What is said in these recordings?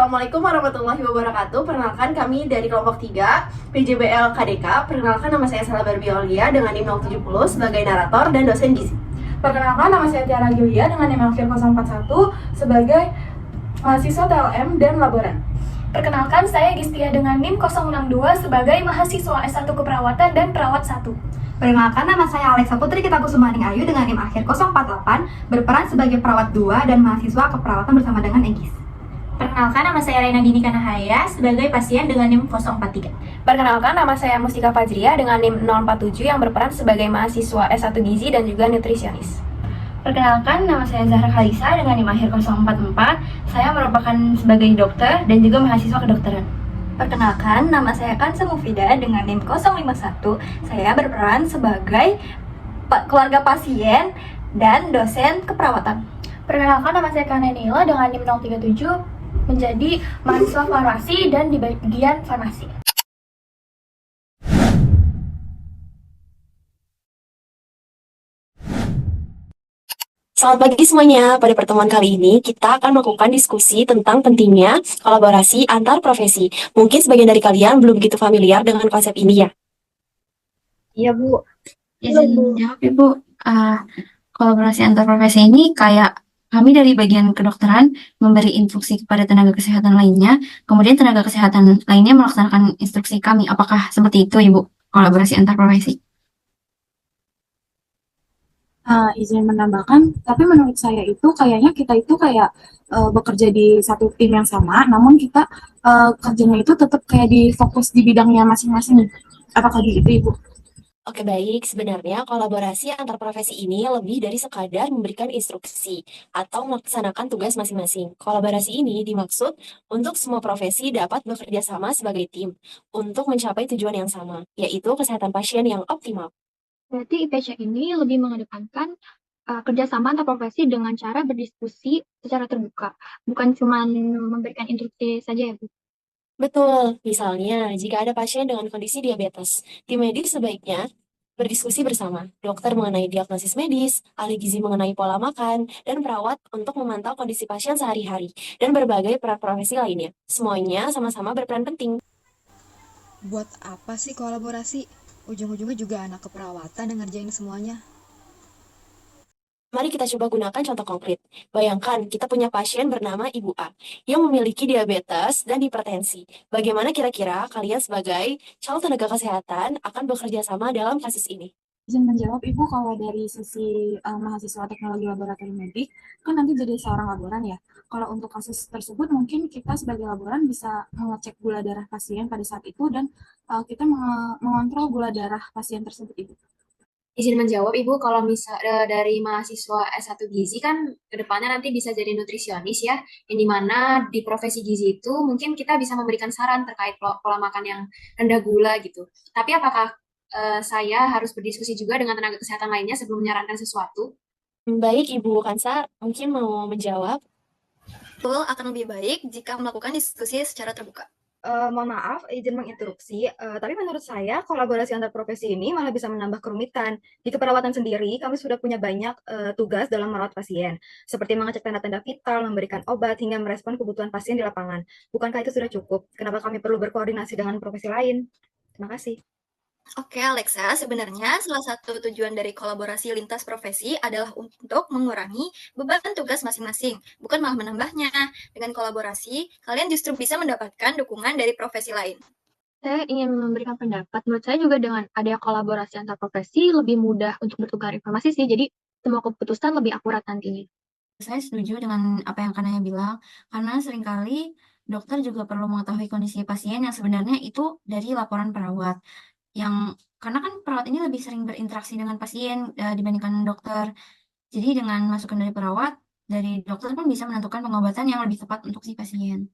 Assalamualaikum warahmatullahi wabarakatuh. Perkenalkan kami dari kelompok 3 PJBL KDK. Perkenalkan nama saya Sela Barbie Aulia dengan NIM 070 sebagai narator dan dosen gizi. Perkenalkan nama saya Tiara Julia dengan NIM 041 sebagai mahasiswa TLM dan laboran. Perkenalkan saya Gistia dengan NIM 062 sebagai mahasiswa S1 Keperawatan dan Perawat 1. Perkenalkan nama saya Alexa Putri Kitakusumaning Ayu dengan NIM akhir 048 berperan sebagai perawat 2 dan mahasiswa keperawatan bersama dengan Egis. Perkenalkan nama saya Raina Dini Kanahaya sebagai pasien dengan NIM 043. Perkenalkan nama saya Mustika Fajria dengan NIM 047 yang berperan sebagai mahasiswa S1 Gizi dan juga nutrisionis. Perkenalkan nama saya Zahra Khalisa dengan NIM akhir 044. Saya merupakan sebagai dokter dan juga mahasiswa kedokteran. Perkenalkan nama saya Kansa Mufida dengan NIM 051. Saya berperan sebagai keluarga pasien dan dosen keperawatan. Perkenalkan nama saya Kanenila dengan NIM 037 menjadi mahasiswa farmasi dan di bagian farmasi. Selamat pagi semuanya. Pada pertemuan kali ini kita akan melakukan diskusi tentang pentingnya kolaborasi antar profesi. Mungkin sebagian dari kalian belum begitu familiar dengan konsep ini ya. Iya Bu, izin jawab ya Bu. Kolaborasi antar profesi ini kayak kami dari bagian kedokteran memberi instruksi kepada tenaga kesehatan lainnya, kemudian tenaga kesehatan lainnya melaksanakan instruksi kami. Apakah seperti itu Ibu, kolaborasi antar profesi? Izin menambahkan, tapi menurut saya itu kayaknya kita itu kayak bekerja di satu tim yang sama, namun kita kerjanya itu tetap kayak di fokus di bidangnya masing-masing. Apakah gitu Ibu? Oke baik, sebenarnya kolaborasi antar profesi ini lebih dari sekadar memberikan instruksi atau melaksanakan tugas masing-masing. Kolaborasi ini dimaksud untuk semua profesi dapat bekerja sama sebagai tim untuk mencapai tujuan yang sama, yaitu kesehatan pasien yang optimal. Berarti IPC ini lebih mengedepankan kerjasama antar profesi dengan cara berdiskusi secara terbuka, bukan cuma memberikan instruksi saja ya Bu. Betul, misalnya jika ada pasien dengan kondisi diabetes, tim medis sebaiknya berdiskusi bersama, dokter mengenai diagnosis medis, ahli gizi mengenai pola makan, dan perawat untuk memantau kondisi pasien sehari-hari, dan berbagai peran profesi lainnya. Semuanya sama-sama berperan penting. Buat apa sih kolaborasi? Ujung-ujungnya juga anak keperawatan yang ngerjain semuanya. Mari kita coba gunakan contoh konkret. Bayangkan kita punya pasien bernama Ibu A yang memiliki diabetes dan hipertensi. Bagaimana kira-kira kalian sebagai calon tenaga kesehatan akan bekerja sama dalam kasus ini? Izin menjawab Ibu, kalau dari sisi mahasiswa teknologi laboratorium medik, kan nanti jadi seorang laboran ya. Kalau untuk kasus tersebut mungkin kita sebagai laboran bisa mengecek gula darah pasien pada saat itu dan kita mengontrol gula darah pasien tersebut Ibu. Izin menjawab Ibu, kalau dari mahasiswa S1 Gizi kan kedepannya nanti bisa jadi nutrisionis ya, yang dimana di profesi gizi itu mungkin kita bisa memberikan saran terkait pola makan yang rendah gula gitu. Tapi apakah saya harus berdiskusi juga dengan tenaga kesehatan lainnya sebelum menyarankan sesuatu? Baik, Ibu Kansa, mungkin mau menjawab. Betul, akan lebih baik jika melakukan diskusi secara terbuka. Mohon maaf, izin menginterupsi, tapi menurut saya kolaborasi antar profesi ini malah bisa menambah kerumitan. Di keperawatan sendiri, kami sudah punya banyak tugas dalam merawat pasien, seperti mengecek tanda-tanda vital, memberikan obat, hingga merespon kebutuhan pasien di lapangan. Bukankah itu sudah cukup? Kenapa kami perlu berkoordinasi dengan profesi lain? Terima kasih. Oke Alexa, sebenarnya salah satu tujuan dari kolaborasi lintas profesi adalah untuk mengurangi beban tugas masing-masing, bukan malah menambahnya. Dengan kolaborasi, kalian justru bisa mendapatkan dukungan dari profesi lain. Saya ingin memberikan pendapat, menurut saya juga dengan adanya kolaborasi antar profesi lebih mudah untuk bertukar informasi sih, jadi semua keputusan lebih akurat nantinya. Saya setuju dengan apa yang Kanaya bilang, karena seringkali dokter juga perlu mengetahui kondisi pasien yang sebenarnya itu dari laporan perawat. Karena kan perawat ini lebih sering berinteraksi dengan pasien dibandingkan dokter. Jadi dengan masukan dari perawat, dari dokter pun bisa menentukan pengobatan yang lebih tepat untuk si pasien.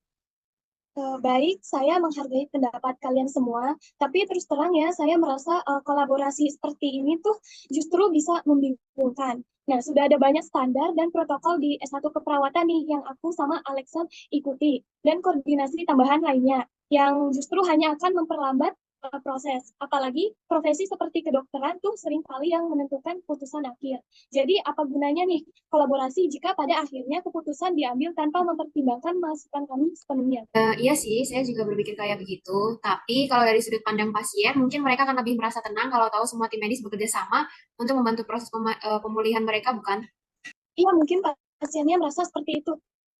Baik, saya menghargai pendapat kalian semua, tapi terus terang ya, saya merasa kolaborasi seperti ini tuh justru bisa membingungkan. Nah, sudah ada banyak standar dan protokol di S1 Keperawatan nih yang aku sama Alexa ikuti, dan koordinasi tambahan lainnya, yang justru hanya akan memperlambat proses. Apalagi profesi seperti kedokteran tuh sering kali yang menentukan putusan akhir. Jadi apa gunanya nih kolaborasi jika pada akhirnya keputusan diambil tanpa mempertimbangkan masukan kami sepenuhnya? Iya sih, saya juga berpikir kayak begitu. Tapi kalau dari sudut pandang pasien, mungkin mereka akan lebih merasa tenang kalau tahu semua tim medis bekerja sama untuk membantu proses pemulihan mereka, bukan? Iya, mungkin pasiennya merasa seperti itu.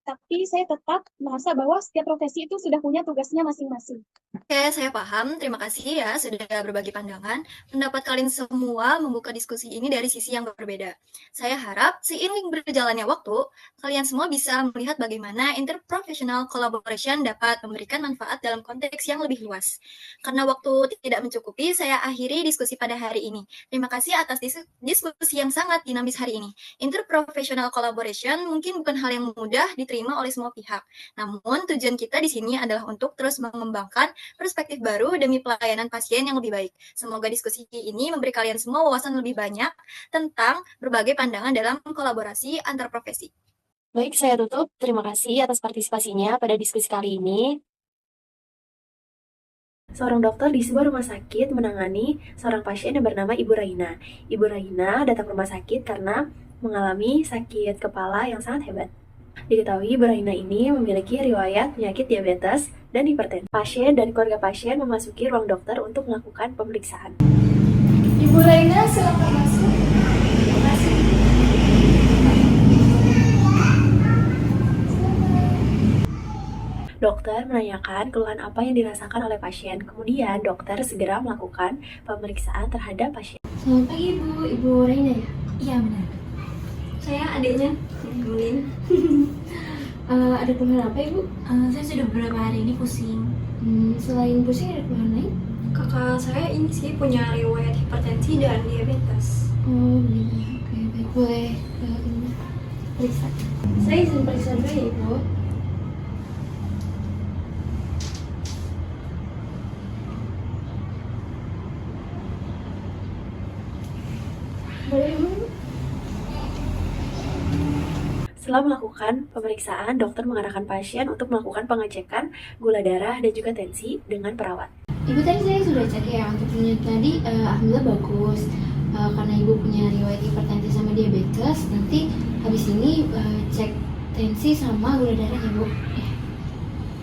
Tapi saya tetap merasa bahwa setiap profesi itu sudah punya tugasnya masing-masing. Oke, saya paham. Terima kasih ya sudah berbagi pandangan. Pendapat kalian semua membuka diskusi ini dari sisi yang berbeda. Saya harap seiring berjalannya waktu, kalian semua bisa melihat bagaimana interprofessional collaboration dapat memberikan manfaat dalam konteks yang lebih luas. Karena waktu tidak mencukupi, saya akhiri diskusi pada hari ini. Terima kasih atas diskusi yang sangat dinamis hari ini. Interprofessional collaboration mungkin bukan hal yang mudah diterima oleh semua pihak. Namun, tujuan kita di sini adalah untuk terus mengembangkan perspektif baru demi pelayanan pasien yang lebih baik. Semoga diskusi ini memberi kalian semua wawasan lebih banyak tentang berbagai pandangan dalam kolaborasi antar profesi. Baik, saya tutup. Terima kasih atas partisipasinya pada diskusi kali ini. Seorang dokter di sebuah rumah sakit menangani seorang pasien yang bernama Ibu Raina. Ibu Raina datang ke rumah sakit karena mengalami sakit kepala yang sangat hebat. Diketahui Ibu Raina ini memiliki riwayat penyakit diabetes dan hipertensi. Pasien dan keluarga pasien memasuki ruang dokter untuk melakukan pemeriksaan. Ibu Raina, silakan masuk. Terima kasih. Dokter menanyakan keluhan apa yang dirasakan oleh pasien. Kemudian dokter segera melakukan pemeriksaan terhadap pasien. Selamat pagi Bu, Ibu Raina ya? Iya benar. Saya adiknya, temenin. Ada keluhan apa Ibu? Saya sudah beberapa hari ini pusing. Selain pusing ada keluhan lain? Kakak saya ini sih punya riwayat hipertensi dan diabetes. Oh begitu ya, oke baik. Boleh ini periksa? Saya izin periksa dulu ya Ibu. Boleh Ibu? Setelah melakukan pemeriksaan, dokter mengarahkan pasien untuk melakukan pengecekan gula darah dan juga tensi dengan perawat. Ibu tadi saya sudah cek ya, untuk penyakit tadi alhamdulillah bagus. Karena Ibu punya riwayat hipertensi sama diabetes, nanti habis ini cek tensi sama gula darah ya Bu.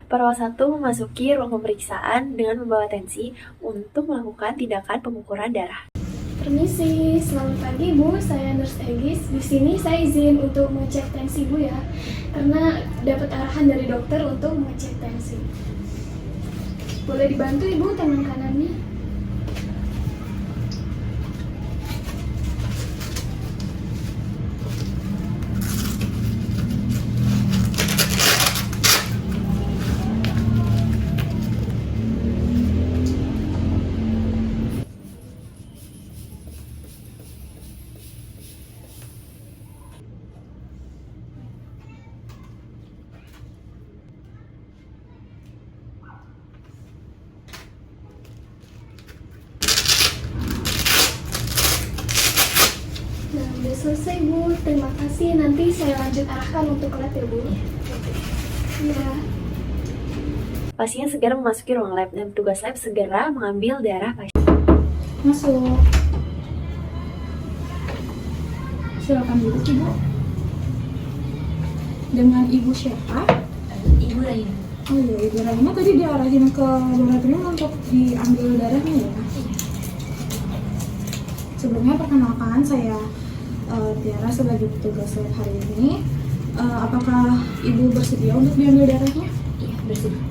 Perawat satu memasuki ruang pemeriksaan dengan membawa tensi untuk melakukan tindakan pengukuran darah. Permisi, selamat pagi Bu, saya Nurse Egis. Di sini saya izin untuk mengecek tensi Bu ya, karena dapat arahan dari dokter untuk mengecek tensi. Boleh dibantu Ibu tangan kanannya? Nah, udah selesai Bu. Terima kasih. Nanti saya lanjut arahkan untuk lab ya Bu. Ya. Pasien segera memasuki ruang lab dan petugas lab segera mengambil darah pasien. Masuk. Silakan duduk Ibu. Dengan Ibu siapa? Ibu Raina. Oh iya, Ibu Raina tadi diarahin ke laboratorium untuk diambil darahnya ya? Sebelumnya perkenalkan saya Tiara sebagai petugas lab hari ini. Apakah Ibu bersedia untuk diambil darahnya? Iya, bersedia.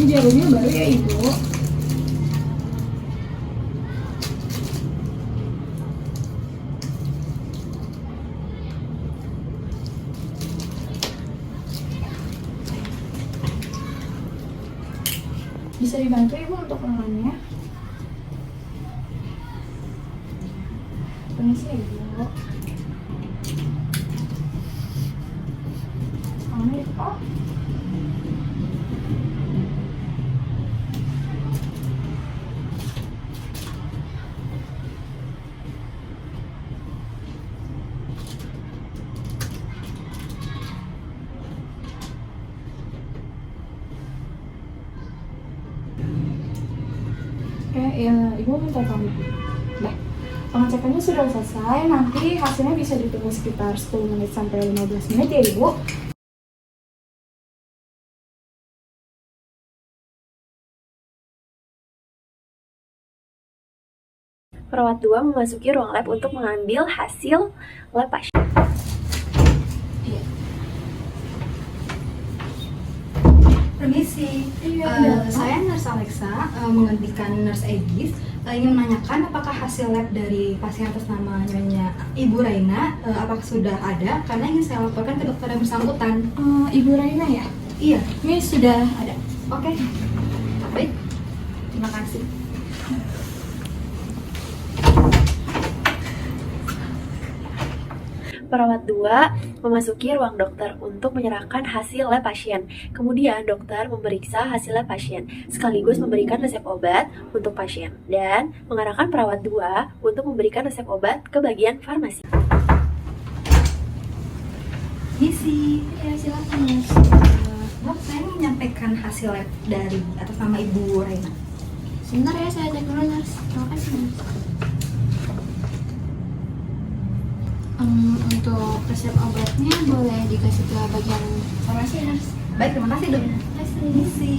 Ini jarumnya baru ya Ibu. Bisa dibantu Ibu untuk lengannya? Permisi ya Ibu. Tangannya ditekan. Ya, Ibu minta pamit. Nah, pengecekannya sudah selesai, nanti hasilnya bisa ditunggu sekitar 10 menit sampai 15 menit ya Ibu. Perawat 2 memasuki ruang lab untuk mengambil hasil lab pasien. Permisi, saya Nurse Alexa, menggantikan Nurse Egis. Ingin menanyakan apakah hasil lab dari pasien atas nama Nyonya Ibu Raina apakah sudah ada? Karena ingin saya laporkan ke dokter yang bersangkutan. Ibu Raina ya? Iya. Ini sudah ada. Oke. Baik. Terima kasih. Perawat 2 memasuki ruang dokter untuk menyerahkan hasil lab pasien. Kemudian dokter memeriksa hasil lab pasien, sekaligus memberikan resep obat untuk pasien, dan mengarahkan perawat 2 untuk memberikan resep obat ke bagian farmasi. Misi, ya silakan Mas. Dok, saya ingin menyampaikan hasil lab dari atas nama Ibu Raina. Sebentar ya, saya cek dulu, Nurse. Terima kasih, Nurse. Untuk resep obatnya boleh dikasih ke bagian farmasi, Nurse. Baik, terima kasih dok. Misi.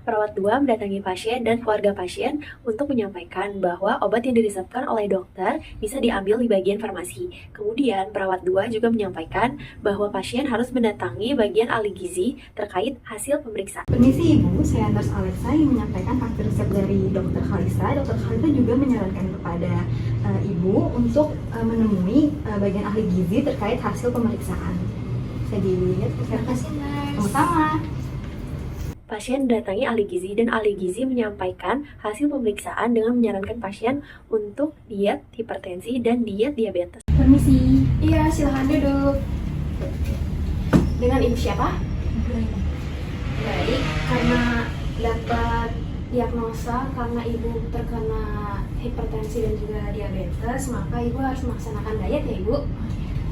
Perawat 2 mendatangi pasien dan keluarga pasien untuk menyampaikan bahwa obat yang diresepkan oleh dokter bisa diambil di bagian farmasi. Kemudian perawat 2 juga menyampaikan bahwa pasien harus mendatangi bagian ahli gizi terkait hasil pemeriksaan. Permisi Ibu, saya Nurse Alexa ingin menyampaikan hasil resep dari Dokter Khalisa. Dokter Khalisa juga menyarankan kepada Ibu untuk menemui bagian ahli gizi terkait hasil pemeriksaan. Saya dilihat. Terima kasih, Nurse. Sama-sama. Pasien mendatangi ahli gizi dan ahli gizi menyampaikan hasil pemeriksaan dengan menyarankan pasien untuk diet hipertensi dan diet diabetes. Permisi. Iya, silahkan duduk. Dengan Ibu siapa? Baik, karena dapat diagnosa karena Ibu terkena hipertensi dan juga diabetes, maka Ibu harus melaksanakan diet ya Ibu.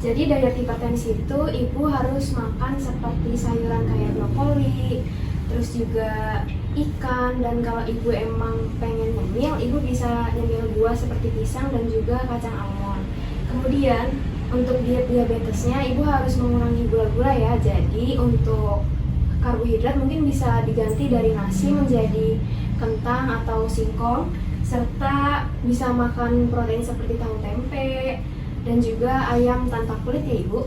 Jadi diet hipertensi itu Ibu harus makan seperti sayuran kayak brokoli, terus juga ikan, dan kalau Ibu emang pengen nyemil, Ibu bisa nyemil buah seperti pisang dan juga kacang almond. Kemudian untuk diet diabetesnya Ibu harus mengurangi gula-gula ya. Jadi untuk karbohidrat mungkin bisa diganti dari nasi menjadi kentang atau singkong, serta bisa makan protein seperti tahu tempe dan juga ayam tanpa kulit ya Ibu.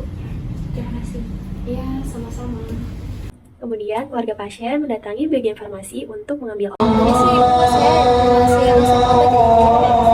Terima kasih. Iya, sama-sama. Kemudian keluarga pasien mendatangi bagian farmasi untuk mengambil Permisi, saya masih resep obat ya.